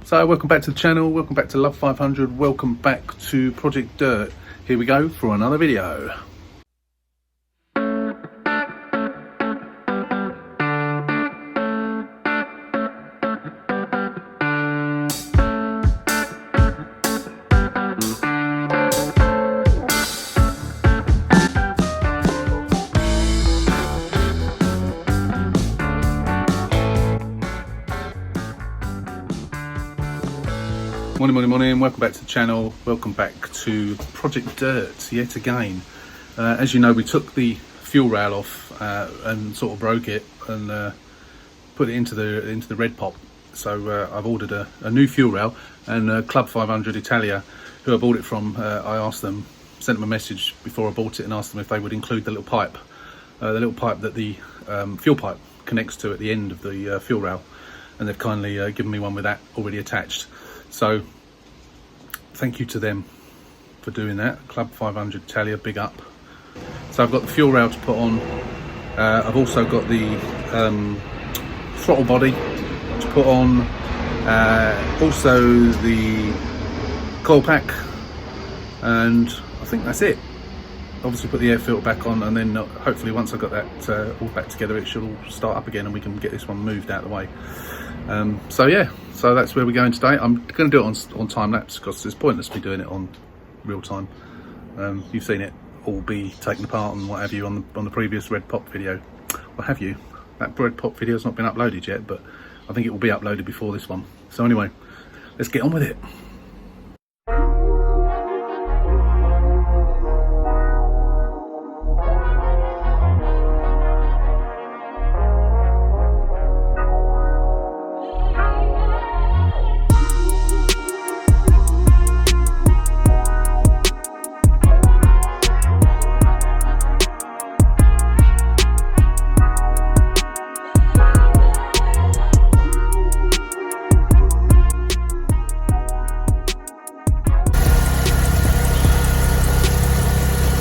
So welcome back to the channel, welcome back to Love 500, welcome back to Project Dirt. Here we go for another video. Morning, welcome back to the channel, welcome back to Project Dirt yet again. As you know, we took the fuel rail off and sort of broke it and put it into the red pop. So I've ordered a new fuel rail, and Club 500 Italia, who I bought it from, I asked them, sent them a message before I bought it and asked them if they would include the little pipe that the fuel pipe connects to at the end of the fuel rail, and they've kindly given me one with that already attached. So thank you to them for doing that. Club 500 Italia, big up. So I've got the fuel rail to put on. I've also got the throttle body to put on. Also the coil pack, and I think that's it. Obviously put the air filter back on, and then hopefully once I've got that all back together, it should all start up again and we can get this one moved out of the way. So yeah, so that's where we're going today. I'm going to do it on time lapse because it's pointless me doing it on real time. You've seen it all be taken apart and what have you on the previous red pop video. Well, have you? That red pop video has not been uploaded yet, but I think it will be uploaded before this one. So anyway, let's get on with it.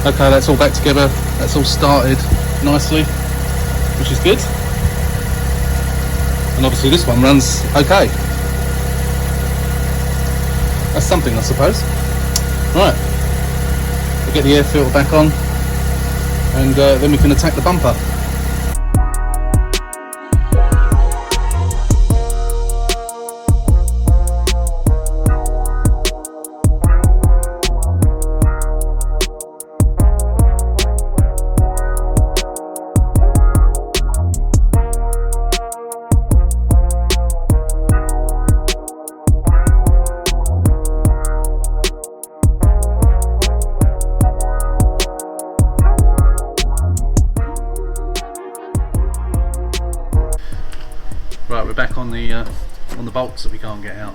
Okay, that's all back together, that's all started nicely, which is good. And obviously this one runs okay. That's something, I suppose. Right, we'll get the air filter back on, and then we can attack the bumper. Right, we're back on the bolts that we can't get out.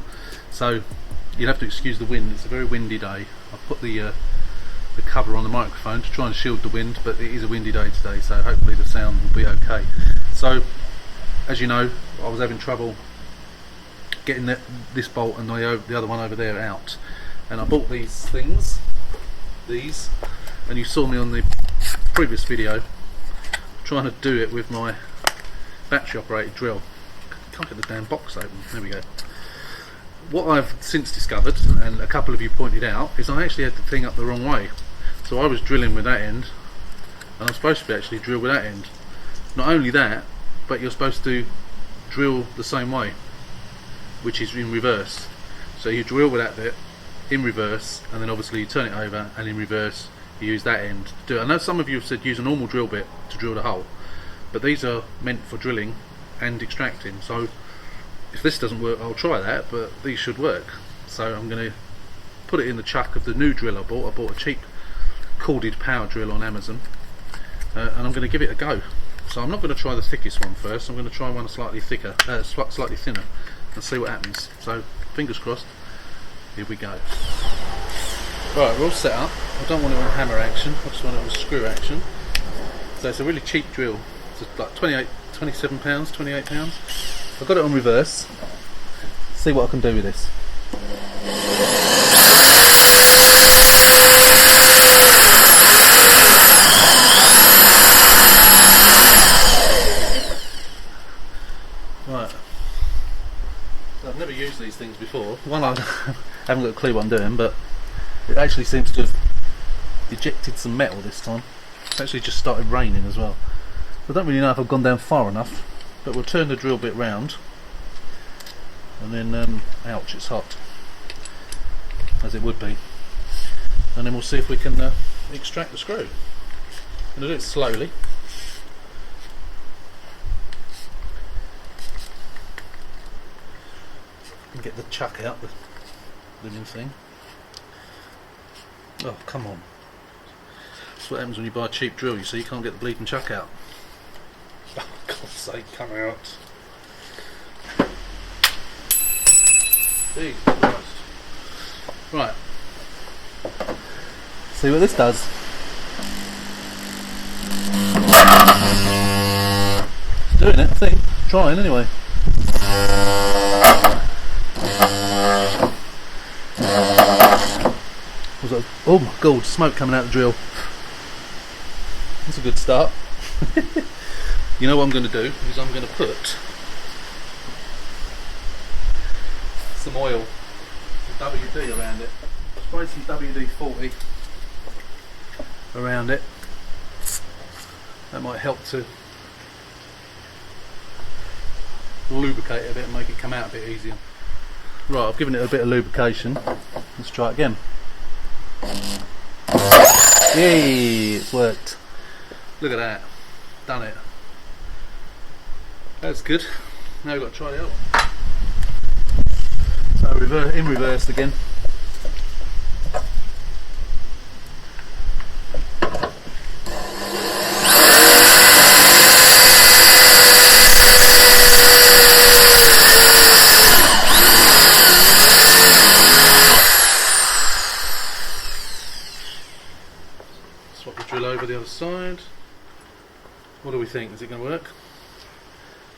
So you'll have to excuse the wind. It's a very windy day. I've put the cover on the microphone to try and shield the wind, but it is a windy day today, so hopefully the sound will be okay. So, as you know, I was having trouble getting this bolt and the other one over there out, and I bought these things, and you saw me on the previous video trying to do it with my battery operated drill. Can't get the damn box open. There we go. What I've since discovered, and a couple of you pointed out, is I actually had the thing up the wrong way. So I was drilling with that end, and I'm supposed to be actually drill with that end. Not only that, but you're supposed to drill the same way, which is in reverse. So you drill with that bit in reverse, and then obviously you turn it over, and in reverse you use that end to do it. I know some of you have said use a normal drill bit to drill the hole, but these are meant for drilling and extracting. So if this doesn't work, I'll try that, but these should work. So I'm going to put it in the chuck of the new drill I bought. I bought a cheap corded power drill on Amazon, and I'm going to give it a go. So I'm not going to try the thickest one first. I'm going to try one slightly thicker, slightly thinner, and see what happens. So fingers crossed. Here we go. Right, we're all set up. I don't want it on hammer action. I just want it on screw action. So it's a really cheap drill. It's like 27 pounds, 28 pounds. I've got it on reverse. See what I can do with this. used these things before. One, I haven't got a clue what I'm doing, but it actually seems to have ejected some metal this time. It's actually just started raining as well. I don't really know if I've gone down far enough, but we'll turn the drill bit round, and then, ouch, it's hot, as it would be, and then we'll see if we can extract the screw. I'm going to do it slowly. And get the chuck out, the living thing. Oh, come on. That's what happens when you buy a cheap drill, you see, you can't get the bleeding chuck out. Oh, God's sake, come out. Jesus Christ. Right. See what this does. It's doing it, I think. Trying anyway. Oh my God, smoke coming out the drill. That's a good start. You know what I'm going to do is I'm going to put some oil, some WD around it. Spray some WD-40 around it. That might help to lubricate it a bit and make it come out a bit easier. Right, I've given it a bit of lubrication. Let's try it again. Yay, it's worked. Look at that. Done it. That's good. Now we've got to try the other one. So in reverse again. Swap the drill over the other side. What do we think? Is it going to work?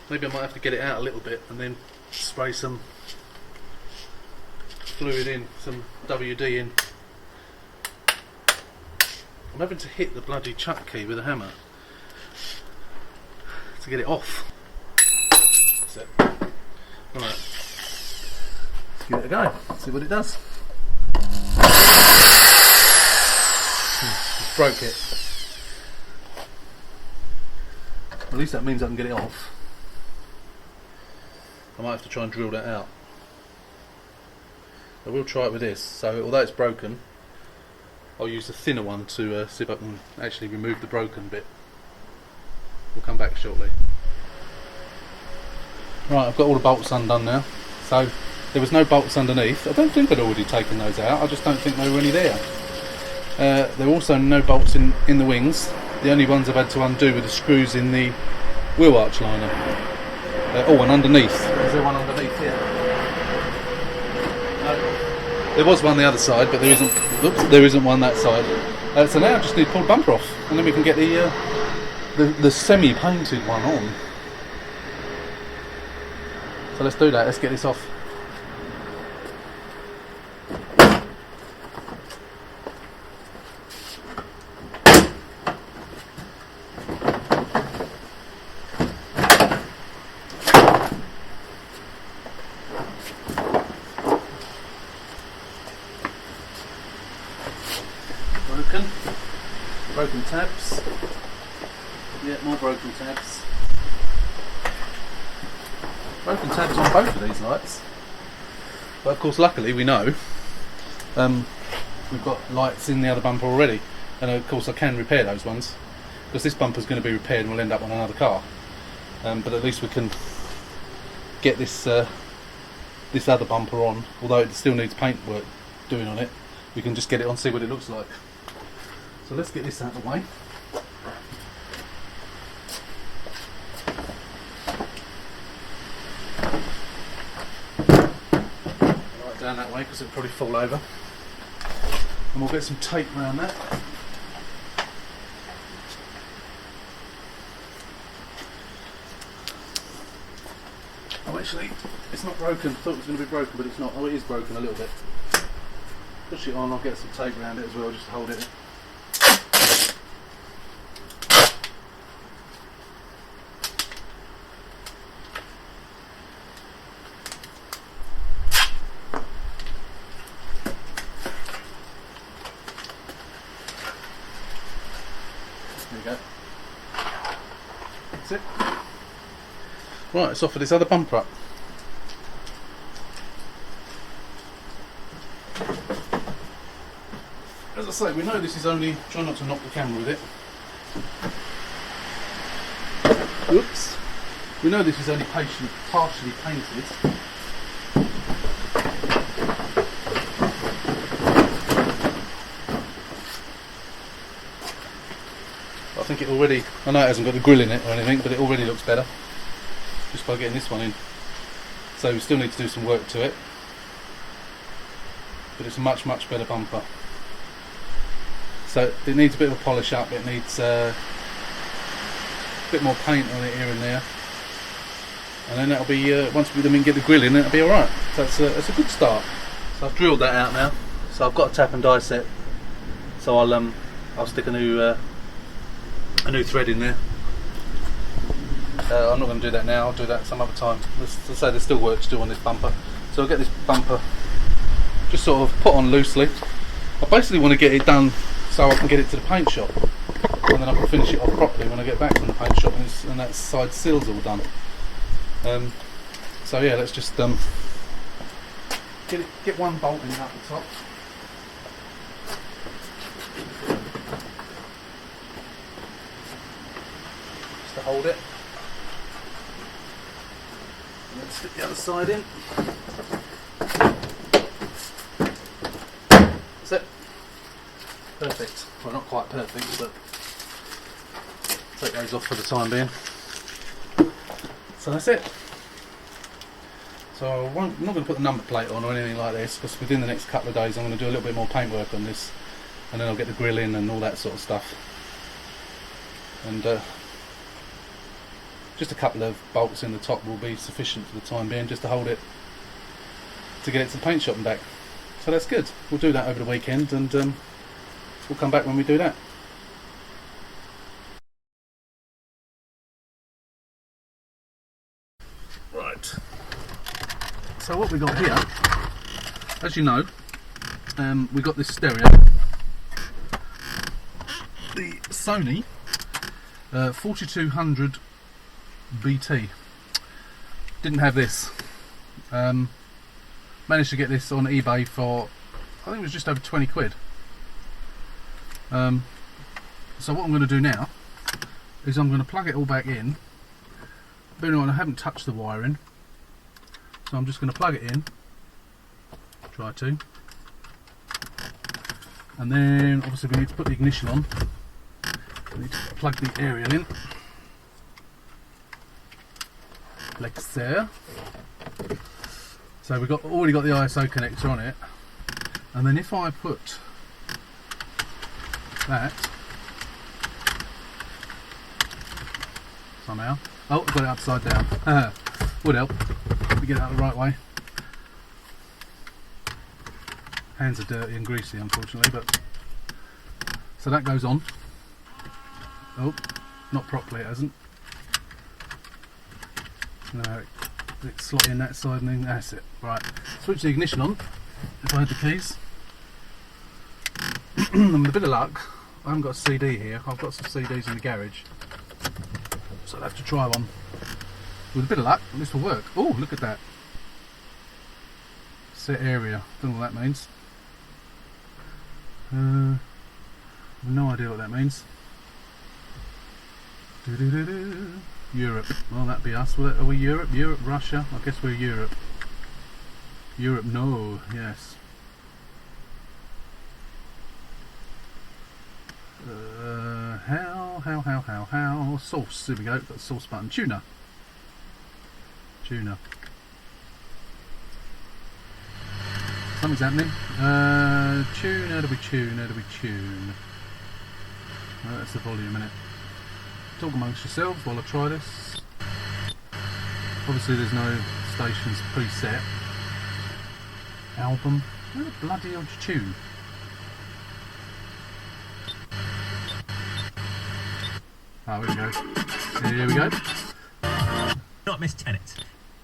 Maybe I might have to get it out a little bit and then spray some fluid in, some WD in. I'm having to hit the bloody chuck key with a hammer to get it off. That's it. Right. Let's give it a go. See what it does. Just broke it. At least that means I can get it off. I might have to try and drill that out. I will try it with this. So although it's broken, I'll use the thinner one to see if I can actually remove the broken bit. We'll come back shortly. Right, I've got all the bolts undone now. So there was no bolts underneath. I don't think I'd already taken those out. I just don't think they were any there. There were also no bolts in the wings. The only ones I've had to undo were the screws in the wheel arch liner. Oh, and underneath. Is there one underneath here? No. There was one the other side, but there isn't. Oops, there isn't one that side. So now I just need to pull the bumper off, and then we can get the semi-painted one on. So let's do that. Let's get this off. Broken tabs. Yeah, more broken tabs. Broken tabs on both of these lights. But of course, luckily we know we've got lights in the other bumper already, and of course I can repair those ones because this bumper's going to be repaired and we'll end up on another car. But at least we can get this this other bumper on, although it still needs paint work doing on it. We can just get it on, see what it looks like. So let's get this out of the way. Right down that way because it'll probably fall over. And we'll get some tape around that. Oh, actually, it's not broken. I thought it was going to be broken, but it's not. Oh, it is broken a little bit. Push it on, I'll get some tape around it as well, just to hold it. go. That's it. Right, it's off for this other bumper up. As I say, we know this is only, try not to knock the camera with it. Oops. We know this is only partially painted. I think it already, I know it hasn't got the grill in it or anything, but it already looks better just by getting this one in. So we still need to do some work to it, but it's a much better bumper. So it needs a bit of a polish up, it needs a bit more paint on it here and there, and then that'll be, once we then get the grill in, it'll be alright. So that's a good start. So I've drilled that out now, so I've got a tap and die set, so I'll stick a new thread in there. I'm not going to do that now, I'll do that some other time. As I say, there's still work to do on this bumper, so I'll get this bumper just sort of put on loosely. I basically want to get it done so I can get it to the paint shop, and then I can finish it off properly when I get back from the paint shop and that side seal's all done. So yeah, let's just get one bolt in at the top. Just to hold it. And then stick the other side in. That's it. Perfect. Well, not quite perfect, but so it goes off for the time being. So that's it. So I'm not going to put the number plate on or anything like this, because within the next couple of days I'm going to do a little bit more paint work on this, and then I'll get the grill in and all that sort of stuff. And just a couple of bolts in the top will be sufficient for the time being, just to hold it, to get it to the paint shop and back. So that's good. We'll do that over the weekend, and we'll come back when we do that. Right. So what we got here, as you know, we got this stereo, the Sony 4200 BT. Didn't have this. Managed to get this on eBay for, I think it was just over 20 quid. So what I'm going to do now is I'm going to plug it all back in. Bear in mind, I haven't touched the wiring, so I'm just going to plug it in, try to, and then obviously we need to put the ignition on. We need to plug the aerial in, like so. So we've already got the ISO connector on it, and then if I put that somehow, oh, I've got it upside down. Would help. Let me get it out the right way. Hands are dirty and greasy, unfortunately, but so that goes on. Oh, not properly, it hasn't. No, it's slot in that side, and then that's it. Right, switch the ignition on. If I had the keys. With a bit of luck, I haven't got a CD here. I've got some CDs in the garage, so I'll have to try one. With a bit of luck, this will work. Oh, look at that. Set area. Don't know what that means. I've no idea what that means. Europe. Well, that'd be us. Are we Europe? Europe, Russia? I guess we're Europe. Europe, no. Yes. How? Sauce. There we go. Got the sauce button. Tuna. Something's happening. Tune. How do we tune? Oh, that's the volume in it. Talk amongst yourselves while I try this. Obviously there's no stations preset. Album. Where the bloody hell do you tune? Oh, here we go. Here we go. Not Miss Tennant.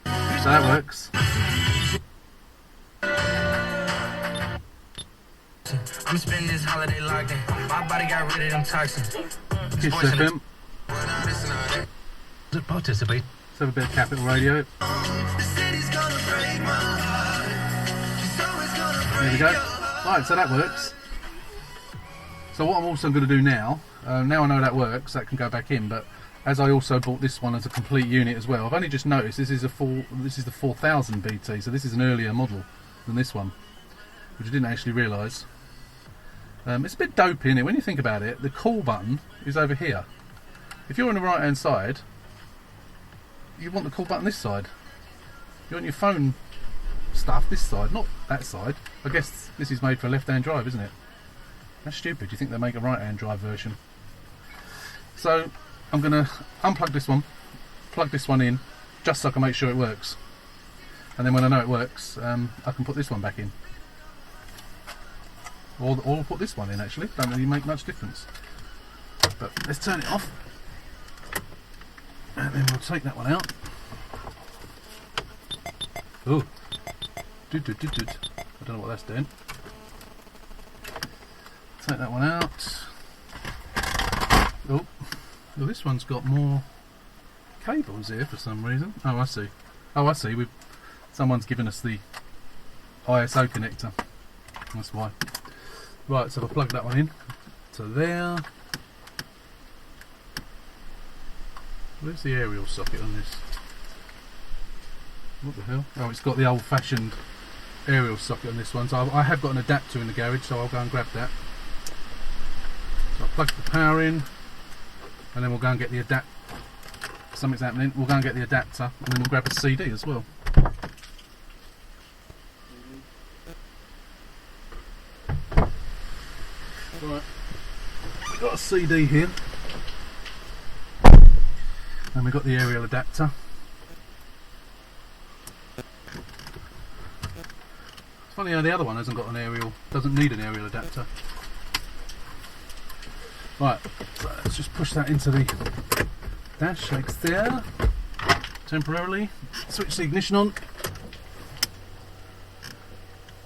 So that works. I'm spending this holiday locked in. My body got rid of them toxins. Kiss FM. Participate. Let's have a bit of Capital Radio. There we go. Right, so that works. So what I'm also going to do now, now I know that works, that can go back in, but as I also bought this one as a complete unit as well, I've only just noticed this is the 4000 BT, so this is an earlier model than this one, which I didn't actually realise. It's a bit dopey, isn't it? When you think about it, the call button is over here. If you're on the right hand side, you want the call button this side. You want your phone stuff this side, not that side. I guess this is made for a left hand drive, isn't it? That's stupid. Do you think they make a right hand drive version? So I'm going to unplug this one, plug this one in, just so I can make sure it works. And then when I know it works, I can put this one back in. Or put this one in actually, don't really make much difference. But let's turn it off. And then we'll take that one out. Oh. I don't know what that's doing. Take that one out. Oh, well, this one's got more cables here for some reason. Oh, I see. Someone's given us the ISO connector. That's why. Right, so I'll plug that one in to there. Where's the aerial socket on this? What the hell? Oh, it's got the old-fashioned aerial socket on this one. So I have got an adapter in the garage, so I'll go and grab that. So I'll plug the power in, and then we'll go and get the adapter. Something's happening. We'll go and get the adapter, and then we'll grab a CD as well. Right, we've got a CD here, and we've got the aerial adapter. It's funny how the other one hasn't got an aerial, doesn't need an aerial adapter. Right, so let's just push that into the dash like there, temporarily. Switch the ignition on.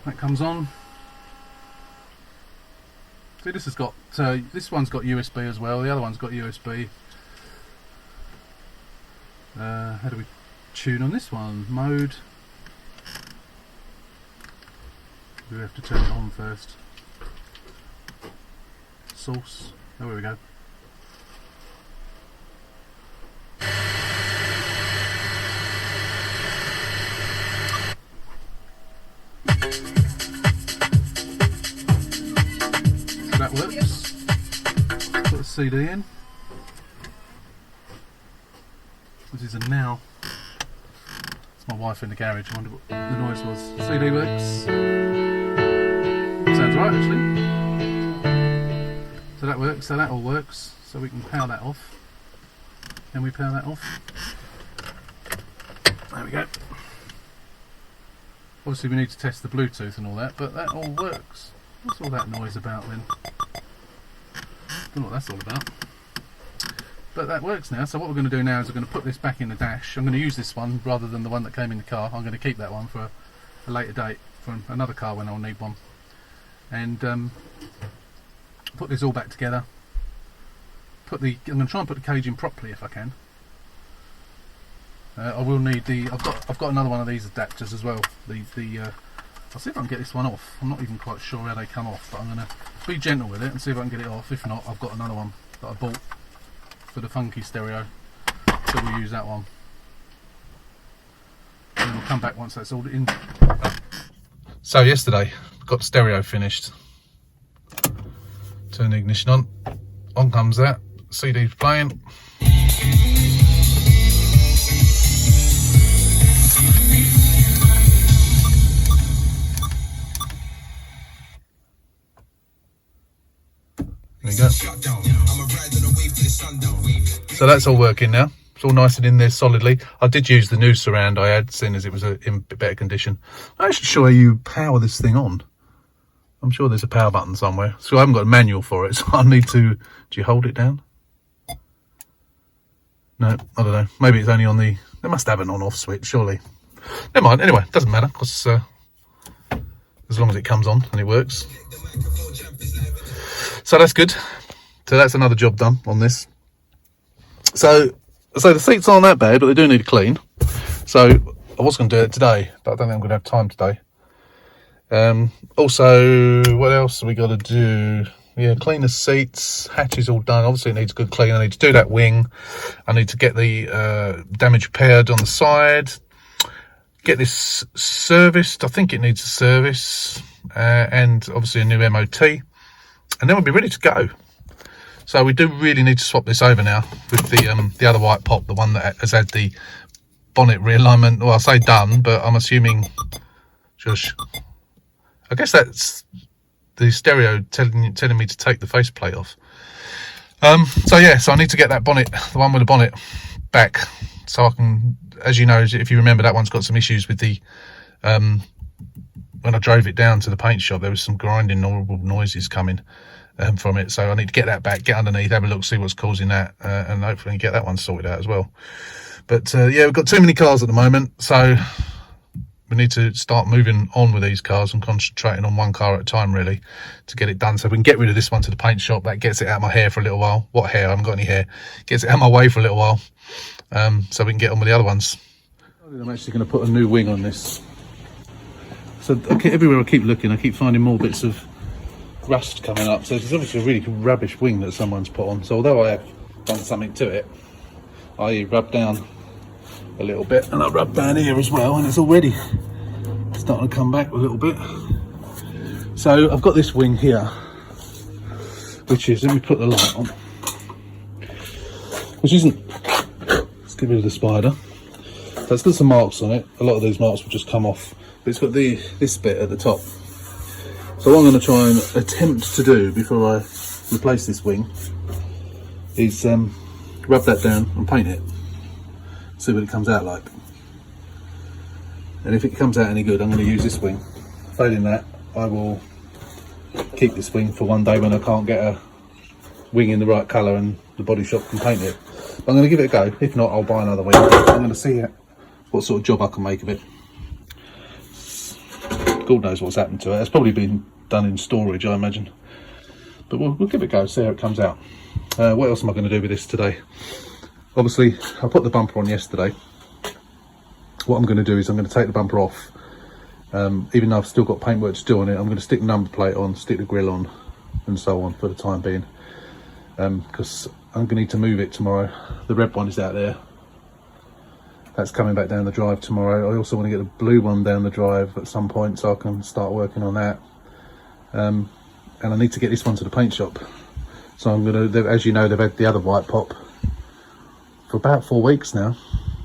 That comes on. See, this has got, this one's got USB as well, the other one's got USB. How do we tune on this one? Mode. We have to turn it on first. Source. Oh, there we go. So that works. Put the CD in. This is a now. It's my wife in the garage. I wonder what the noise was. CD works. Sounds right actually. So that works, so that all works. So we can power that off. Can we power that off? There we go. Obviously we need to test the Bluetooth and all that, but that all works. What's all that noise about then? Don't know what that's all about. But that works now, so what we're going to do now is we're going to put this back in the dash. I'm going to use this one rather than the one that came in the car. I'm going to keep that one for a later date, for another car when I'll need one. And put this all back together. I'm going to try and put the cage in properly if I can. I will need the. I've got another one of these adapters as well. I'll see if I can get this one off. I'm not even quite sure how they come off, but I'm going to be gentle with it and see if I can get it off. If not, I've got another one that I bought for the funky stereo, so we'll use that one. And then we'll come back once that's all in. So yesterday, got the stereo finished. Turn the ignition on. On comes that. CD's playing. There you go. So that's all working now. It's all nice and in there solidly. I did use the new surround I had, seeing as it was in better condition. I'm actually sure you power this thing on. I'm sure there's a power button somewhere. So I haven't got a manual for it, so I need to... Do you hold it down? No, I don't know. Maybe it's only on the... They must have an on-off switch, surely. Never mind. Anyway, it doesn't matter, because as long as it comes on and it works. So that's good. So that's another job done on this. So the seats aren't that bad, but they do need a clean. So I was going to do it today, but I don't think I'm going to have time today. Also, what else have we got to do? Yeah, clean the seats. Hatch is all done. Obviously, it needs a good clean. I need to do that wing. I need to get the damage repaired on the side. Get this serviced. I think it needs a service, and obviously a new MOT, and then we'll be ready to go. So we do really need to swap this over now with the other white pop, the one that has had the bonnet realignment. Well, I say done, but I'm assuming, shush. I guess that's the stereo telling me to take the faceplate off. So yeah, so I need to get that bonnet, the one with the bonnet, back, so I can, as you know, if you remember, that one's got some issues with the, when I drove it down to the paint shop, there was some grinding horrible noises coming from it. So I need to get that back, get underneath, have a look, see what's causing that, and hopefully get that one sorted out as well. But yeah, we've got too many cars at the moment, so we need to start moving on with these cars and concentrating on one car at a time, really, to get it done. So we can get rid of this one to the paint shop. That gets it out of my hair for a little while. What hair? I haven't got any hair. Gets it out of my way for a little while, so we can get on with the other ones. I'm actually going to put a new wing on this. So everywhere I keep looking, I keep finding more bits of rust coming up. So it's obviously a really rubbish wing that someone's put on. So although I have done something to it, I rubbed down a little bit, and I rubbed down here as well, and it's already starting to come back a little bit. So I've got this wing here, which is, let me put the light on, which isn't, let's get rid of the spider. So it's got some marks on it. A lot of these marks will just come off, but it's got this bit at the top. So what I'm going to try and attempt to do before I replace this wing is rub that down and paint it. See what it comes out like, and if it comes out any good, I'm going to use this wing. Failing that, I will keep this wing for one day when I can't get a wing in the right colour and the body shop can paint it. But I'm going to give it a go. If not, I'll buy another wing. I'm going to see what sort of job I can make of it. God knows what's happened to it. It's probably been done in storage, I imagine, but we'll give it a go, see how it comes out. What else am I going to do with this today? Obviously, I put the bumper on yesterday. What I'm going to do is I'm going to take the bumper off. Even though I've still got paintwork to do on it, I'm going to stick the number plate on, stick the grille on, and so on for the time being. Because I'm going to need to move it tomorrow. The red one is out there. That's coming back down the drive tomorrow. I also want to get the blue one down the drive at some point, so I can start working on that. And I need to get this one to the paint shop. So I'm going to, as you know, they've had the other white pop for about 4 weeks now.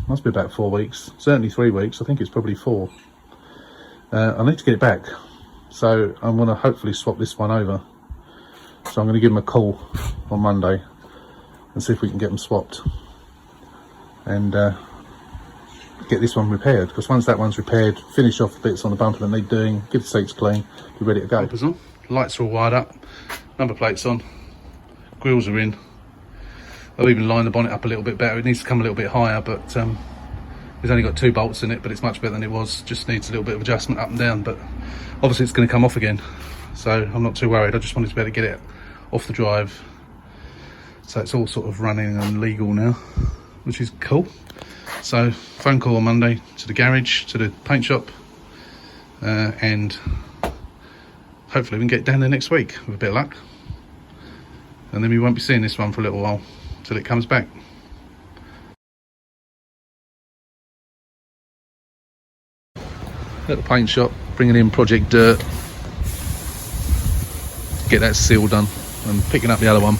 Must be about 4 weeks, certainly 3 weeks. I think it's probably 4. I need to get it back, so I'm going to hopefully swap this one over. So I'm going to give them a call on Monday and see if we can get them swapped and get this one repaired, because once that one's repaired, finish off the bits on the bumper that need doing, give the seats clean, be ready to go. Bumpers on, lights are all wired up, number plates on, grills are in. I'll even line the bonnet up a little bit better. It needs to come a little bit higher, but it's only got 2 bolts in it, but it's much better than it was. Just needs a little bit of adjustment up and down, but obviously it's going to come off again, so I'm not too worried. I just wanted to be able to get it off the drive, so it's all sort of running and legal now, which is cool. So phone call on Monday to the garage, to the paint shop, and hopefully we can get down there next week with a bit of luck, and then we won't be seeing this one for a little while till it comes back. At the paint shop, bringing in Project Dirt, get that seal done, and picking up the other one.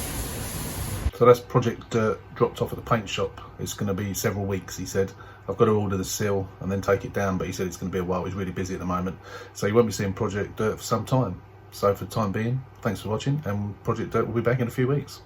So that's Project Dirt dropped off at the paint shop. It's going to be several weeks, he said. I've got to order the seal and then take it down, but he said it's going to be a while. He's really busy at the moment, so you won't be seeing Project Dirt for some time. So for the time being, thanks for watching, and Project Dirt will be back in a few weeks.